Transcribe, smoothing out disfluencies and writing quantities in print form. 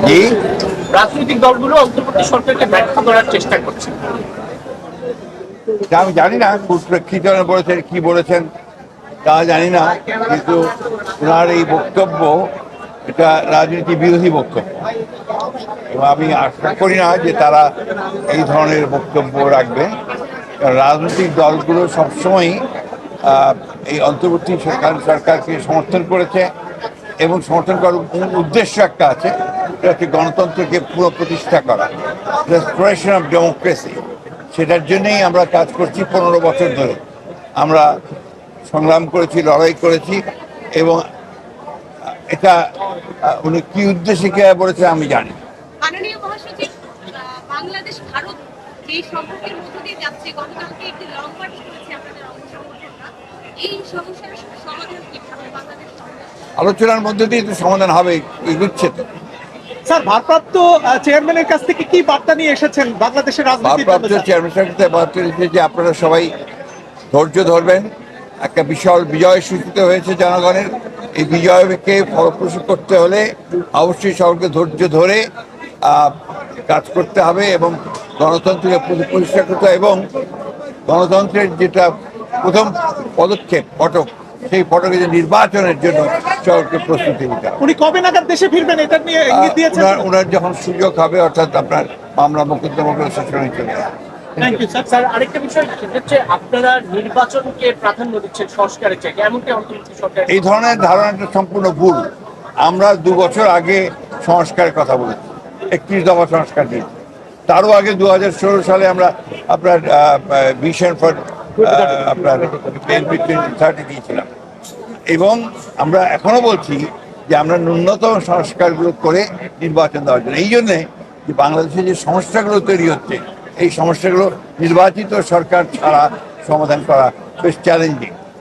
জি, রাজনৈতিক দলগুলো অন্তর্বর্তী সরকারকে ব্যর্থ করার চেষ্টা করছে। তা আমি জানি না প্রেক্ষিত বলেছেন কি বলেছেন তা জানি না, কিন্তু ওনার এই বক্তব্য এটা রাজনীতি বিরোধী বক্তব্য, এবং আমি আশা করি না যে তারা এই ধরনের বক্তব্য রাখবে। কারণ রাজনৈতিক দলগুলো সবসময়ই এই অন্তর্বর্তী সরকারকে সমর্থন করেছে, এবং সমর্থন করার উদ্দেশ্য একটা আছে, সেটা হচ্ছে গণতন্ত্রকে পুনঃপ্রতিষ্ঠা করা, রেস্টোরেশন অফ ডেমোক্রেসি। সেটার জন্যই আমরা কাজ করছি 15 বছর ধরে। আমরা সংগ্রাম করেছি, লড়াই করেছি, এবং এটা উনি কি উদ্দেশ্যে কে বলেছে আমি জানি। মাননীয় মহাসচিব, বাংলাদেশ ভারত যে সম্পর্কের মধ্য দিয়ে যাচ্ছে, গতকালকে একটি লং মার্চ করেছে আপনাদের অঙ্গ সংগঠনরা, এই সমস্যার সমাধান কিভাবে বাংলাদেশ আলোচনার মধ্যে দিয়ে তো সমাধান হবে, এগুচ্ছে তো। স্যার, ভারপ্রাপ্ত চেয়ারম্যানের কাছ থেকে কি বার্তা নিয়ে এসেছেন বাংলাদেশের রাজনীতির জন্য, ভারপ্রাপ্ত স্যার? চেয়ারম্যান সাহেব বার্তা দিয়েছে যে আপনারা সবাই ধৈর্য ধরবেন। একটা বিশাল বিজয় সূচিত হয়েছে জনগণের, এই বিজয়কে ফলপ্রসূ করতে হলে অবশ্যই সবাইকে ধৈর্য ধরে কাজ করতে হবে, এবং গণতন্ত্রকে পরিষ্কার করতে হবে, এবং গণতন্ত্রের যেটা প্রথম পদক্ষেপ ফটক, সেই ফটকে যে নির্বাচনের জন্য সবাইকে প্রস্তুতি নিতে হবে। উনি কবে নাগাদ দেশে ফিরবেন এটা নিয়ে ইঙ্গিত দিয়েছেন? ওনার যখন সুযোগ হবে, অর্থাৎ আপনার মামলা মোকদ্দমাগুলো শেষ হয়ে চলে যাবে। Thank you, sir. স্যার, আরেকটা বিষয় সেটা হচ্ছে আপনারা নির্বাচনকে প্রাধান্য দিচ্ছেন সংস্কারের চেয়ে, এমনকি অন্তর্বর্তী সরকার এই ধরনের ধারণাটা সম্পূর্ণ ভুল। আমরা 2 বছর আগে সংস্কারের কথা বলেছি, 31 দফা সংস্কার দিয়েছি। তারও আগে 2016 সালে আমরা আপনার ভিশন ফর আপনার BNP 2030 দিয়েছিলাম, এবং আমরা এখনো বলছি যে আমরা ন্যূনতম সংস্কারগুলো করে নির্বাচন দেওয়ার জন্য। এই জন্যে যে বাংলাদেশে যে সমস্যাগুলো তৈরি হচ্ছে, এই সমস্যাগুলো নির্বাচিত সরকার ছাড়া সমাধান করা বেশ চ্যালেঞ্জিং।